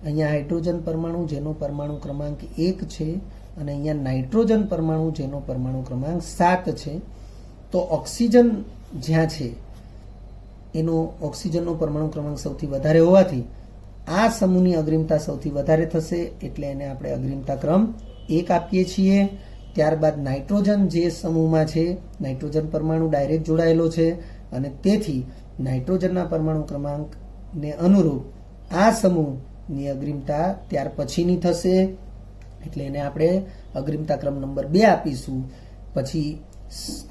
અહીંયા હાઇડ્રોજન પરમાણુ જેનો પરમાણુ ક્રમાંક 1 છે અને અહીંયા નાઇટ્રોજન પરમાણુ જેનો પરમાણુ ક્રમાંક 7 છે. તો ઓક્સિજન જ્યાં છે એનો ઓક્સિજનનો પરમાણુ ક્રમાંક સૌથી વધારે હોવાથી આ સમૂહની અગ્રીમતા સૌથી વધારે થશે એટલે એને આપણે અગ્રીમતા ક્રમ 1 આપીએ છીએ. ત્યારબાદ નાઇટ્રોજન જે સમૂહમાં છે, નાઇટ્રોજન પરમાણુ ડાયરેક્ટ જોડાયેલો છે અને તેથી નાઇટ્રોજનના પરમાણુ ક્રમાંકને અનુરૂપ આ સમૂહની અગ્રીમતા ત્યાર પછીની થશે એટલે એને આપણે અગ્રીમતા ક્રમ નંબર 2 આપીશું. પછી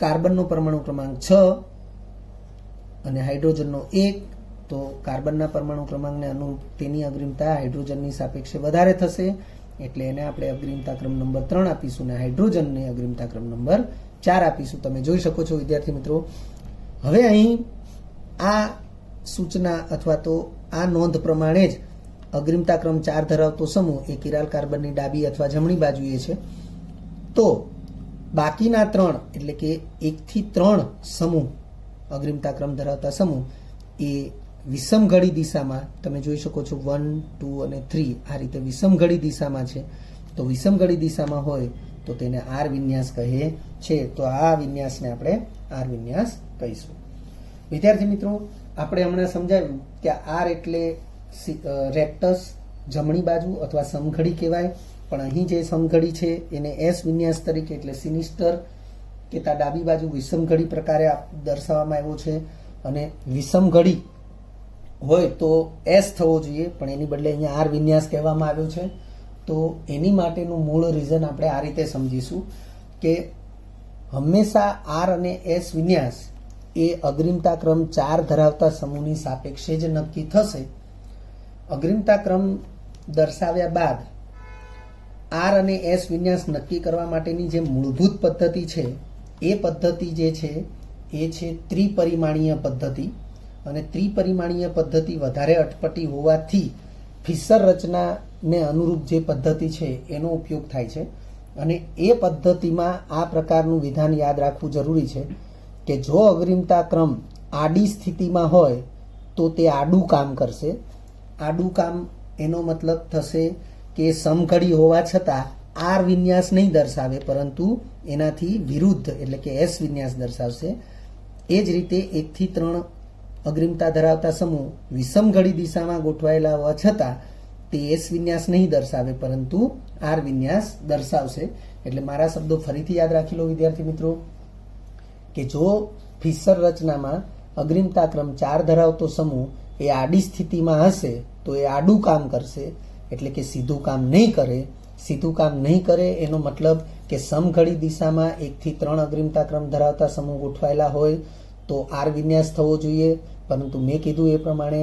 કાર્બનનો પરમાણુ ક્રમાંક 6 અને હાઇડ્રોજનનો 1, તો કાર્બનના પરમાણુ ક્રમાંકને અનુરૂપ તેની અગ્રીમતા હાઇડ્રોજનની સાપેક્ષે વધારે થશે એટલે એને આપણે અગ્રીમતા ક્રમ નંબર 3 આપીશું અને હાઇડ્રોજનને અગ્રીમતા ક્રમ નંબર 4 આપીશું. તમે જોઈ શકો છો વિદ્યાર્થી મિત્રો, હવે અહીં આ સૂચના અથવા તો આ નોંધ પ્રમાણે જ અગ્રીમતા ક્રમ 4 ધરાવતો સમૂહ એ કિરાલ કાર્બનની ડાબી અથવા જમણી બાજુએ છે. તો બાકીના 3 એટલે કે 1 થી 3 સમૂહ અગ્રીમતા ક્રમ ધરાવતા સમૂહ એ વિષમઘડી દિશામાં તમે જોઈ શકો છો 1, 2 અને 3 આ રીતે વિષમઘડી દિશામાં છે. તો વિષમઘડી દિશામાં હોય તો તેને આર વિન્યાસ કહે છે. તો આ વિન્યાસને આપણે આર વિન્યાસ કહીશું. વિદ્યાર્થી મિત્રો, આપણે હમણાં સમજાવ્યું કે આર એટલે રેક્ટસ જમણી બાજુ અથવા સમઘડી કહેવાય, પણ અહીં જે સમઘડી છે એને એસ વિન્યાસ તરીકે એટલે સિનિસ્ટર કે ડાબી બાજુ વિષમઘડી પ્રકારે દર્શાવવામાં આવ્યો છે અને વિષમઘડી હોય તો એસ થવો જોઈએ પણ એની બદલે અહીંયા આર વિન્યાસ કહેવામાં આવ્યો છે. તો એની માટેનું મૂળ રીઝન આપણે આ રીતે સમજીશું કે હંમેશા આર અને એસ વિન્યાસ એ અગ્રીમતા ક્રમ 4 ધરાવતા સમૂહની સાપેક્ષે જ નક્કી થશે. અગ્રીમતા ક્રમ દર્શાવ્યા બાદ આર અને એસ વિન્યાસ નક્કી કરવા માટેની જે મૂળભૂત પદ્ધતિ છે એ પદ્ધતિ જે છે એ છે ત્રિપરિમાણીય પદ્ધતિ અને ત્રિપરિમાણીય પદ્ધતિ વધારે અટપટી હોવાથી ફિશર રચનાને અનુરૂપ જે પદ્ધતિ છે એનો ઉપયોગ થાય છે અને એ પદ્ધતિમાં આ પ્રકારનું વિધાન યાદ રાખવું જરૂરી છે કે જો અગ્રીમતા ક્રમ આડી સ્થિતિમાં હોય તો તે આડું કામ કરશે. આડું કામ એનો મતલબ થશે કે સમઘડી હોવા છતાં આર વિન્યાસ નહીં દર્શાવે પરંતુ એનાથી વિરુદ્ધ એટલે કે એસ વિન્યાસ દર્શાવશે. એ જ રીતે 1 થી 3 અગ્રીમતા ધરાવતા સમૂહ વિષમઘડી દિશામાં ગોઠવાયેલા હોવા છતાં તે એસ વિન્યાસ નહીં દર્શાવે પરંતુ આર વિન્યાસ દર્શાવશે. એટલે મારા શબ્દો ફરીથી યાદ રાખી લો વિદ્યાર્થી મિત્રો કે જો ફિશર રચનામાં અગ્રીમતા ક્રમ 4 ધરાવતો સમૂહ એ આડી સ્થિતિમાં હશે તો એ આડું કામ કરશે એટલે કે સીધું કામ નહીં કરે. સીધું કામ નહીં કરે એનો મતલબ કે સમઘડી દિશામાં 1 થી 3 અગ્રીમતા ક્રમ ધરાવતા સમૂહ ગોઠવાયેલા હોય તો આર વિન્યાસ થવો જોઈએ, પરંતુ મેં કીધું એ પ્રમાણે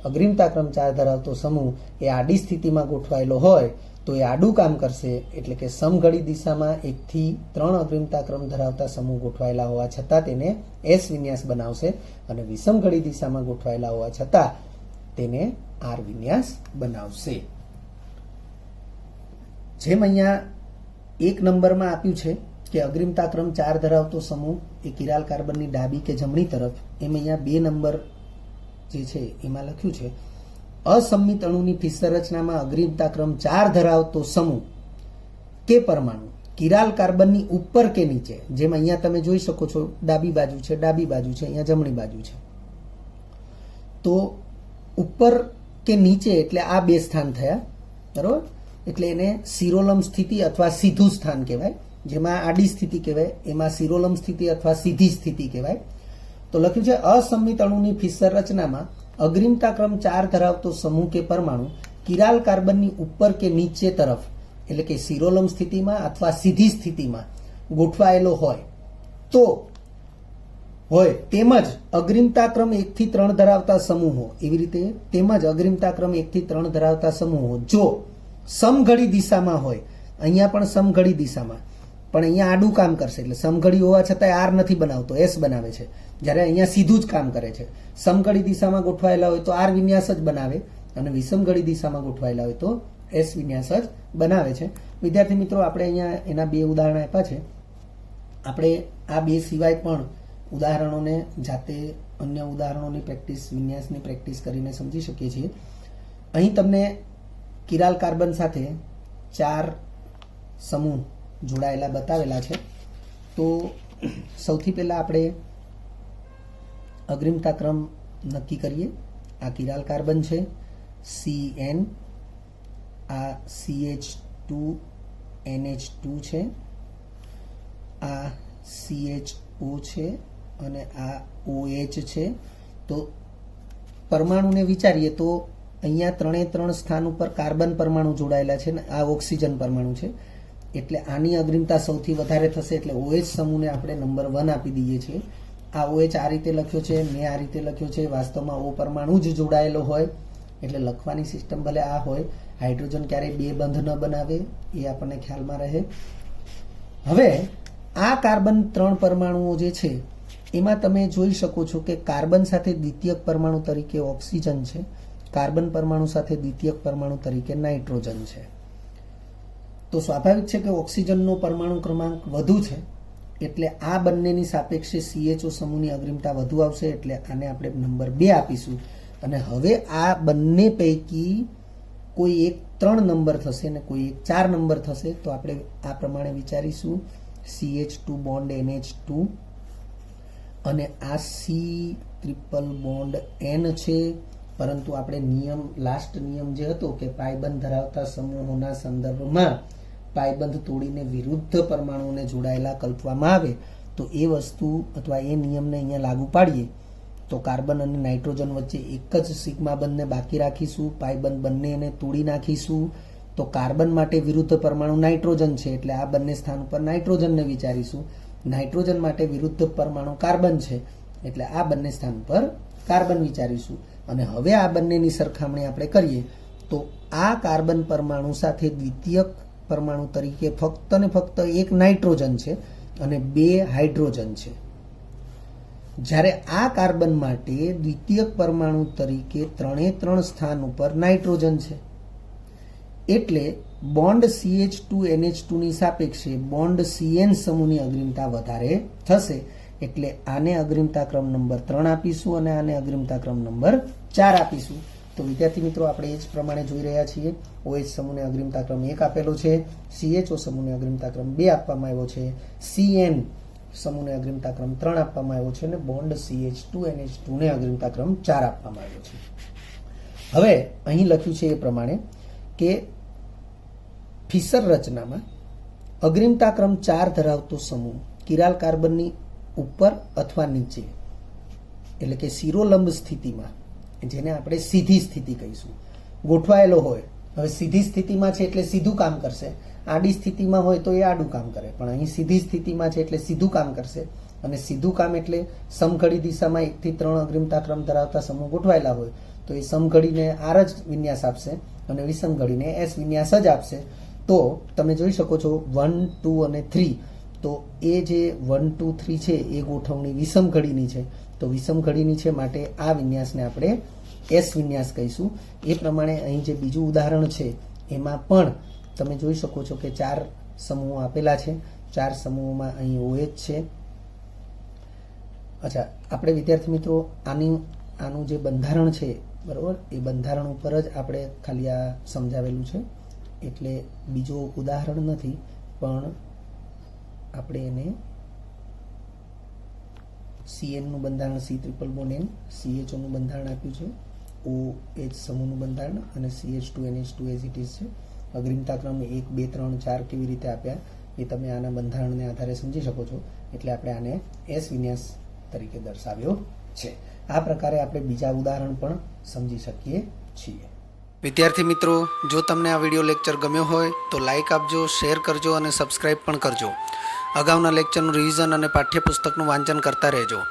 અગ્રીમતા ક્રમ 4 ધરાવતો સમૂહ એ આડી સ્થિતિમાં ગોઠવાયેલો હોય તો એ આડું કામ કરશે એટલે કે સમઘડી દિશામાં 1 થી 3 અગ્રીમતા ક્રમ ધરાવતા સમૂહ ગોઠવાયેલા હોવા છતાં તેને એસ વિન્યાસ બનાવશે અને વિષમઘડી દિશામાં ગોઠવાયેલા હોવા છતાં તેને આર વિન્યાસ બનાવશે. જેમ અહીંયા 1 નંબરમાં આપ્યું છે કે અગ્રીમતા ક્રમ 4 ધરાવતો સમૂહ એ કિરાલ કાર્બનની ડાબી કે જમણી તરફ, એમ અહીંયા 2 નંબર જે છે એમાં લખ્યું છે અસંમિત અણુની ફિશર રચનામાં અગ્રિમતા ક્રમ 4 ધરાવતો સમૂહ કે પરમાણુ કિરાલ કાર્બનની ઉપર કે નીચે, જેમ અહીંયા તમે જોઈ શકો છો ડાબી બાજુ છે, અહીંયા જમણી બાજુ છે, તો ઉપર કે નીચે એટલે આ બે સ્થાન થયા, બરોબર. એટલે એને શિરોલંબ સ્થિતિ અથવા સીધું સ્થાન કહેવાય. જેમાં આડી સ્થિતિ કહેવાય એમાં શિરોલંબ સ્થિતિ અથવા સીધી સ્થિતિ કહેવાય. તો લખ્યું છે અસંમિત અણુની ફિશર રચનામાં અગ્રિમતા ક્રમ 4 ધરાવતો સમૂહ કે પરમાણુ કિરાલ કાર્બનની ઉપર કે નીચે તરફ એટલે કે શિરોલંબ સ્થિતિમાં અથવા સીધી સ્થિતિમાં ગોઠવાયેલો હોય તેમજ અગ્રિમતા ક્રમ 1 થી 3 ધરાવતા સમૂહો, એવી રીતે તેમજ અગ્રિમતા ક્રમ 1 થી 3 ધરાવતા સમૂહો જો સમઘડી દિશામાં હોય, અહીંયા પણ સમઘડી દિશામાં, પણ અહીંયા આડું કામ કરશે એટલે સમઘડી હોવા છતાં આર નથી બનાવતો, એસ બનાવે છે, જ્યારે અહીંયા સીધું જ કામ કરે છે. સમઘડી દિશામાં ગોઠવાયેલા હોય તો આર વિન્યાસ જ બનાવે અને વિષમઘડી દિશામાં ગોઠવાયેલા હોય તો એસ વિન્યાસ જ બનાવે છે. વિદ્યાર્થી મિત્રો, આપણે અહીંયા એના 2 ઉદાહરણ આપ્યા છે. આપણે આ 2 સિવાય પણ ઉદાહરણોને જાતે અન્ય ઉદાહરણોની પ્રેક્ટિસ, વિન્યાસની પ્રેક્ટિસ કરીને સમજી શકીએ છીએ. અહીં તમને કિરાલ કાર્બન સાથે 4 સમૂહ જોડાયેલા બતાવેલા છે. તો સૌથી પહેલા આપણે અગ્રિમતા ક્રમ નક્કી કરીએ. આ કિરાલ કાર્બન છે, CN, આ CH2NH2 છે, આ CHO છે અને આ OH છે. તો પરમાણુને વિચારીએ તો અહીંયા 3 સ્થાન ઉપર કાર્બન પરમાણુ જોડાયેલા છે ને આ ઓક્સિજન પરમાણુ છે, એટલે આની અગ્રિમતા સૌથી વધારે થશે. એટલે OH સમૂહને આપણે નંબર 1 આપી દઈએ છીએ. આ OH આ રીતે લખ્યો છે, મેં આ રીતે લખ્યો છે, વાસ્તવમાં O પરમાણુ જ જોડાયેલો હોય એટલે લખવાની સિસ્ટમ ભલે આ હોય, હાઇડ્રોજન ક્યારેય 2 બંધ ન બનાવે એ આપણને ખ્યાલમાં રહે. હવે આ કાર્બન 3 પરમાણુઓ જે છે એમાં તમે જોઈ શકો છો કે કાર્બન સાથે દ્વિતીયક પરમાણુ તરીકે ઓક્સિજન છે, કાર્બન પરમાણુ સાથે દ્વિતીયક પરમાણુ તરીકે નાઇટ્રોજન છે. તો સ્વાભાવિક છે કે ઓક્સિજનનો પરમાણુ ક્રમાંક વધુ છે એટલે આ બંનેની સાપેક્ષે CHO સમૂહની અગ્રિમતા વધુ આવશે, એટલે આને આપણે નંબર 2 આપીશું. અને હવે આ બંને પૈકી કોઈ એક 3 નંબર થશે અને કોઈ એક 4 નંબર થશે. તો આપણે આ પ્રમાણે વિચારીશું, CH2 બોન્ડ NH2 અને આ C ટ્રિપલ બોન્ડ N છે. પરંતુ આપણે લાસ્ટ નિયમ જે હતો કે પાયબંધ ધરાવતા સમૂહોના સંદર્ભમાં પાયબંધ તોડીને વિરુદ્ધ પરમાણુઓને જોડાયેલા કલ્પવામાં આવે તો એ વસ્તુ અથવા એ નિયમને અહીંયા લાગુ પાડીએ તો કાર્બન અને નાઇટ્રોજન વચ્ચે એક જ સિગ્મા બંધને બાકી રાખીશું, પાયબંધ બંનેને તોડી નાખીશું. તો કાર્બન માટે વિરુદ્ધ પરમાણુ નાઇટ્રોજન છે એટલે આ બંને સ્થાન ઉપર નાઇટ્રોજનને વિચારીશું. નાઇટ્રોજન માટે વિરુદ્ધ પરમાણુ કાર્બન છે એટલે આ બંને સ્થાન પર કાર્બન વિચારીશું. અને હવે આ બંનેની સરખામણી આપણે કરીએ તો આ કાર્બન પરમાણુ સાથે દ્વિતીયક પરમાણુ તરીકે ફક્ત ને ફક્ત એક નાઇટ્રોજન છે અને 2 હાઇડ્રોજન છે, જ્યારે આ કાર્બન માટે દ્વિતીયક પરમાણુ તરીકે 3 સ્થાન ઉપર નાઇટ્રોજન છે. એટલે બોન્ડ CH2NH2 ની સાપેક્ષે બોન્ડ CN સમૂહની અગ્રિમતા વધારે થશે. એટલે આને અગ્રિમતા ક્રમ નંબર 3 આપીશું અને આને અગ્રિમતા ક્રમ નંબર 4 આપીશું. તો વિદ્યાર્થી મિત્રો, આપણે એ જ પ્રમાણે જોઈ રહ્યા છીએ. OH સમૂહને અગ્રિમતા ક્રમ 1 આપેલો છે, CHO સમૂહને અગ્રિમતા ક્રમ 2 આપવામાં આવ્યો છે, CN સમૂહને અગ્રિમતા ક્રમ 3 આપવામાં આવ્યો છે અને બોન્ડ CH2NH2 ને અગ્રિમતા ક્રમ 4 આપવામાં આવ્યો છે. હવે અહીં લખ્યું છે એ પ્રમાણે કે ફિશર રચનામાં અગ્રિમતા ક્રમ 4 ધરાવતો સમૂહ કિરાલ કાર્બનની ઉપર અથવા નીચે એટલે કે શિરોલંબ સ્થિતિમાં, જેને આપણે સીધી સ્થિતિ કહીશું, ગોઠવાયેલો હોય. હવે સીધી સ્થિતિમાં છે એટલે સીધું કામ કરશે, આડી સ્થિતિમાં હોય તો એ આડું કામ કરે, પણ અહીં સીધી સ્થિતિમાં છે એટલે સીધું કામ કરશે. અને સીધું કામ એટલે સમઘડી દિશામાં 1 થી 3 અગ્રિમતા ક્રમ ધરાવતા સમૂહ ગોઠવાયેલા હોય તો એ સમઘડીને આર જ વિન્યાસ આપશે અને વિષમઘડીને એસ વિન્યાસ જ આપશે. તો તમે જોઈ શકો છો 1, 2 અને 3. તો એ જે 1, 2, 3 છે એ ગોઠવણી વિષમઘડીની છે. તો વિષમઘડીની છે માટે આ વિન્યાસને આપણે એસ વિન્યાસ કહીશું. એ પ્રમાણે અહીં જે બીજું ઉદાહરણ છે એમાં પણ તમે જોઈ શકો છો કે 4 સમૂહો આપેલા છે. 4 સમૂહોમાં અહીં OH છે. અચ્છા, આપણે વિદ્યાર્થી મિત્રો આનું જે બંધારણ છે બરાબર, એ બંધારણ ઉપર જ આપણે ખાલી આ સમજાવેલું છે, એટલે બીજો ઉદાહરણ નથી, પણ આપણે એને CN નું બંધારણ C∼N, CHOનું બંધારણ આપ્યું છે, OH સમૂહનું બંધારણ અને CH2NH2 એઝ ઇટ ઇઝ છે. અગ્રિમતા ક્રમ 1 2 3 4 કેવી રીતે આપ્યા એ તમે આના બંધારણને આધારે સમજી શકો છો. એટલે આપણે આને S વિન્યાસ તરીકે દર્શાવ્યો છે. આ પ્રકારે આપણે બીજા ઉદાહરણ પણ સમજી શકીએ છીએ. વિદ્યાર્થી મિત્રો, જો તમને આ વિડીયો લેક્ચર ગમ્યો હોય તો લાઇક આપજો, શેર કરજો અને સબસ્ક્રાઇબ પણ કરજો. અગાઉના લેક્ચરનું રિવિઝન અને પાઠ્યપુસ્તકનું વાંચન કરતા રહેજો.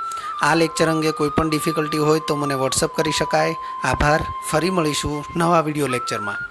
આ લેક્ચર અંગે કોઈ પણ ડિફિકલ્ટી હોય તો મને વોટ્સઅપ કરી શકાય. આભાર. ફરી મળીશું નવા વિડીયો લેક્ચરમાં.